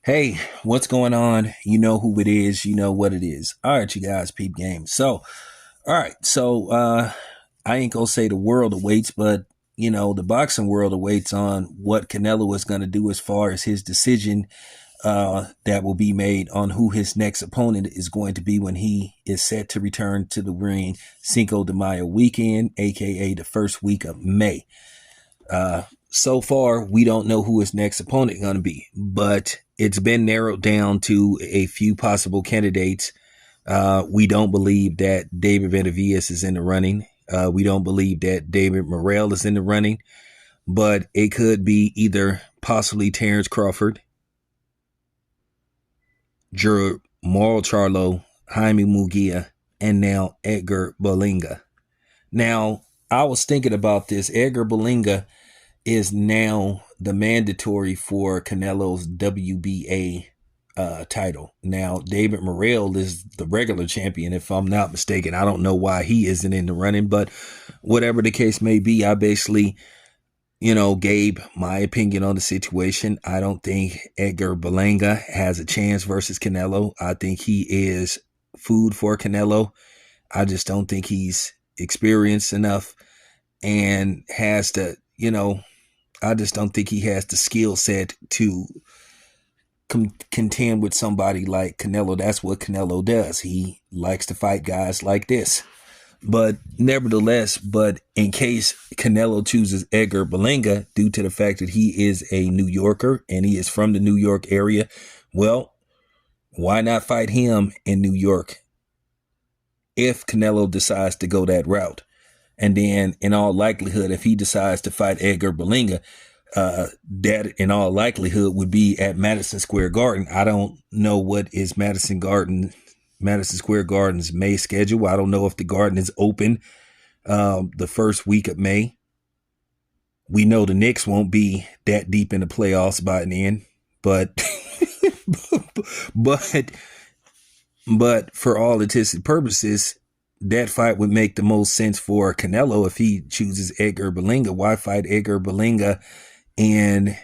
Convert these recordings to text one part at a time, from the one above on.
Hey, what's going on? You know who it is. You know what it is. All right, you guys, peep game. All right. I ain't gonna say the world awaits, but the boxing world awaits on what Canelo is gonna do as far as his decision that will be made on who his next opponent is going to be when he is set to return to the ring Cinco de Mayo weekend, aka the first week of May. So far, we don't know who his next opponent is going to be, but it's been narrowed down to a few possible candidates. We don't believe that David Benavidez is in the running. We don't believe that David Morrell is in the running, but it could be either possibly Terrence Crawford, Gerald Mauro Charlo, Jaime Mugia, and now Edgar Balanga. Now, I was thinking about this. Edgar Balanga is now the mandatory for Canelo's WBA title. Now, David Morrell is the regular champion, if I'm not mistaken. I don't know why he isn't in the running, but whatever the case may be, I basically, gave my opinion on the situation. I don't think Edgar Balanga has a chance versus Canelo. I think he is food for Canelo. I just don't think he's experienced enough and has to, I just don't think he has the skill set to contend with somebody like Canelo. That's what Canelo does. He likes to fight guys like this. But nevertheless, in case Canelo chooses Edgar Balanga due to the fact that he is a New Yorker and he is from the New York area, well, why not fight him in New York if Canelo decides to go that route? And then, in all likelihood, if he decides to fight Edgar Balanga, that in all likelihood would be at Madison Square Garden. I don't know what is Madison Square Garden's May schedule. I don't know if the Garden is open the first week of May. We know the Knicks won't be that deep in the playoffs by then, but but for all intents and purposes, that fight would make the most sense for Canelo if he chooses Edgar Balanga. Why fight Edgar Balanga in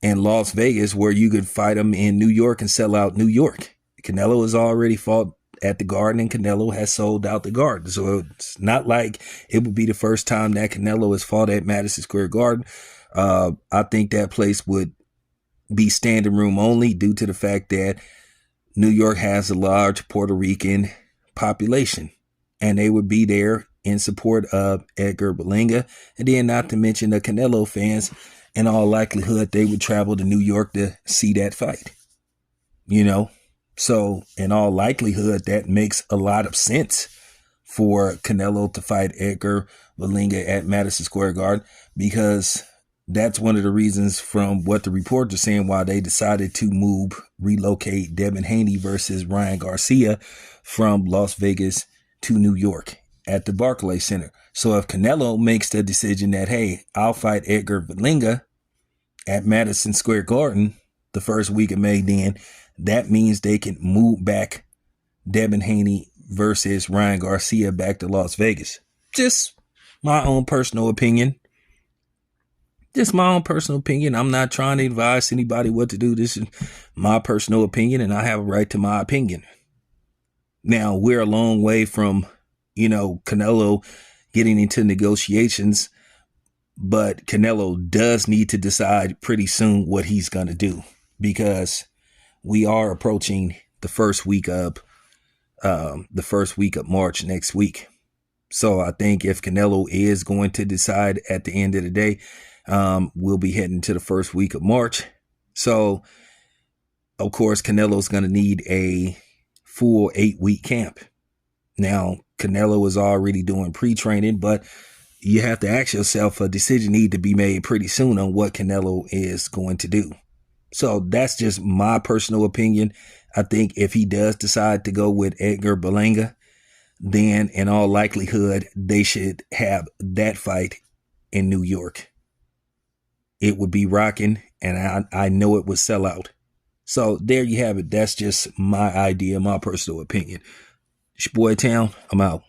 Las Vegas where you could fight him in New York and sell out New York? Canelo has already fought at the Garden and Canelo has sold out the Garden. So it's not like it would be the first time that Canelo has fought at Madison Square Garden. I think that place would be standing room only due to the fact that New York has a large Puerto Rican population, and they would be there in support of Edgar Balanga. And then not to mention the Canelo fans, in all likelihood, they would travel to New York to see that fight. So in all likelihood, that makes a lot of sense for Canelo to fight Edgar Balanga at Madison Square Garden, because that's one of the reasons from what the reports are saying why they decided to relocate Devin Haney versus Ryan Garcia from Las Vegas to New York at the Barclays Center. So if Canelo makes the decision that, hey, I'll fight Edgar Balanga at Madison Square Garden the first week of May, then that means they can move back Devin Haney versus Ryan Garcia back to Las Vegas. Just my own personal opinion. I'm not trying to advise anybody what to do. This is my personal opinion, and I have a right to my opinion. Now, we're a long way from, Canelo getting into negotiations, but Canelo does need to decide pretty soon what he's going to do, because we are approaching the first week of March next week. So I think if Canelo is going to decide at the end of the day, we'll be heading to the first week of March. So, of course, Canelo's going to need a full 8-week camp. Now, Canelo is already doing pre-training, but you have to ask yourself, a decision need to be made pretty soon on what Canelo is going to do. So that's just my personal opinion. I think if he does decide to go with Edgar Balanga, then in all likelihood, they should have that fight in New York. It would be rocking, and I know it would sell out. So there you have it. That's just my idea, my personal opinion. It's your boy Town. I'm out.